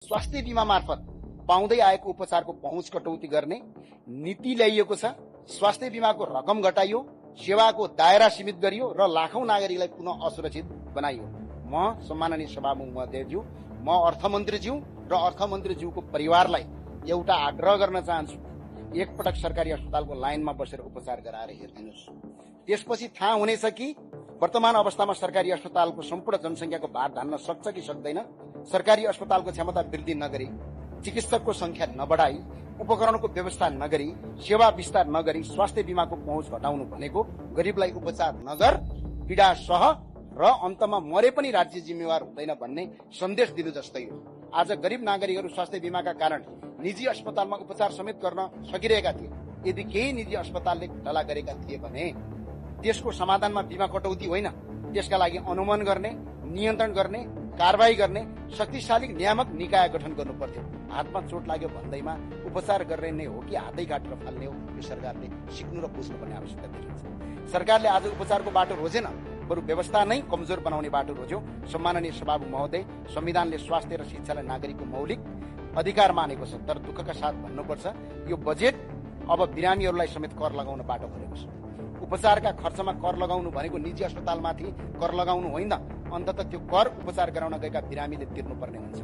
स्वास्थ्य बीमा मार्फत पाउँदै आएको उपचारको पहुँच कटौती गर्ने नीति ल्याइएको छ। स्वास्थ्य बीमाको रकम घटाइयो, सेवाको दायरा सीमित गरियो र लाखौं नागरिकलाई पुनः असुरक्षित बनाइयो। म सम्माननीय सभामुख महोदयज्यू, म अर्थमन्त्रीज्यू र अर्थमन्त्रीज्यूको परिवारलाई एउटा आग्रह गर्न चाहन्छु, एकपटक सरकारी अस्पतालको लाइनमा बसेर उपचार गराएर हेरिदिनुहोस्। त्यसपछि थाहा हुनेछ कि वर्तमान अवस्थामा सरकारी अस्पतालको सम्पूर्ण जनसंख्याको भार धान्न सक्छ कि सक्दैन। सरकारी अस्पतालको क्षमता वृद्धि नगरी, चिकित्सकको संख्या नबढाई, उपकरणको व्यवस्था नगरी, सेवा विस्तार नगरी स्वास्थ्य बीमाको पहुँच घटाउनु भनेको गरिबलाई उपचार नगर, पीडा सह र अन्तमा मरे पनि राज्य जिम्मेवार हुँदैन भन्ने सन्देश दिनु जस्तै हो। आज गरिब नागरिकहरू स्वास्थ्य बीमाका कारण निजी अस्पतालमा उपचार समेत गर्न सकिरहेका थिए। यदि केही निजी अस्पतालले घोटाला गरेका थिए भने त्यसको समाधानमा बीमा कटौती होइन, त्यसका लागि अनुमान गर्ने, नियन्त्रण गर्ने, कारबाही गर्ने शक्तिशाली नियामक निकाय गठन गर्नु पर्थ्यो। हातमा चोट लाग्यो भन्दैमा उपचार गर्ने नै हो कि हातै काटेर फाल्ने हो, यो सरकारले सिक्नु र बुझ्नुपर्ने आवश्यकता देखिन्छ। सरकारले आज उपचारको बाटो रोजेन, बरु व्यवस्था नै कमजोर बनाउने बाटो रोज्यो। सम्माननीय सभामुख महोदय, संविधानले स्वास्थ्य र शिक्षालाई नागरिकको मौलिक अधिकार मानेको छ, तर दुःखका साथ भन्नुपर्छ यो बजेट अब बिरामीहरूलाई समेत कर लगाउन बाटो खोलेको छ। उपचारका खर्चमा कर लगाउनु भनेको निजी अस्पतालमाथि कर लगाउनु होइन, अन्ततः त्यो कर उपचार गराउन गएका बिरामीले तिर्नुपर्ने हुन्छ।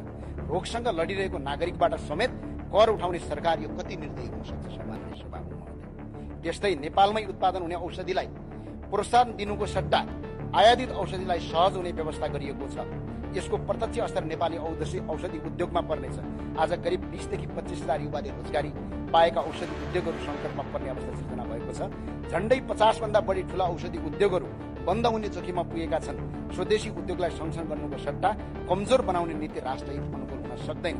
रोगसँग लडिरहेको नागरिकबाट समेत कर उठाउने सरकार यो कति निर्दयी हुन सक्छ सम्माननीय सभामुख महोदय। त्यस्तै नेपालमै उत्पादन हुने औषधिलाई प्रोत्साहन दिनुको सट्टा आयातित औषधिलाई सहज हुने व्यवस्था गरिएको छ। यसको प्रत्यक्ष असर नेपाली औषधि उद्योगमा पर्नेछ। आज करिब 20 देखि 25 हजार युवाले रोजगारी पाएका औषधि उद्योगहरू सङ्कटमा पर्ने अवस्था सिर्जना भएको छ। झण्डै 50 भन्दा बढी ठूला औषधि उद्योगहरू बन्द हुने जोखिममा पुगेका छन्। स्वदेशी उद्योगलाई संरक्षण गर्नुको सट्टा कमजोर बनाउने नीति राष्ट्रहित अनुकूल हुन सक्दैन।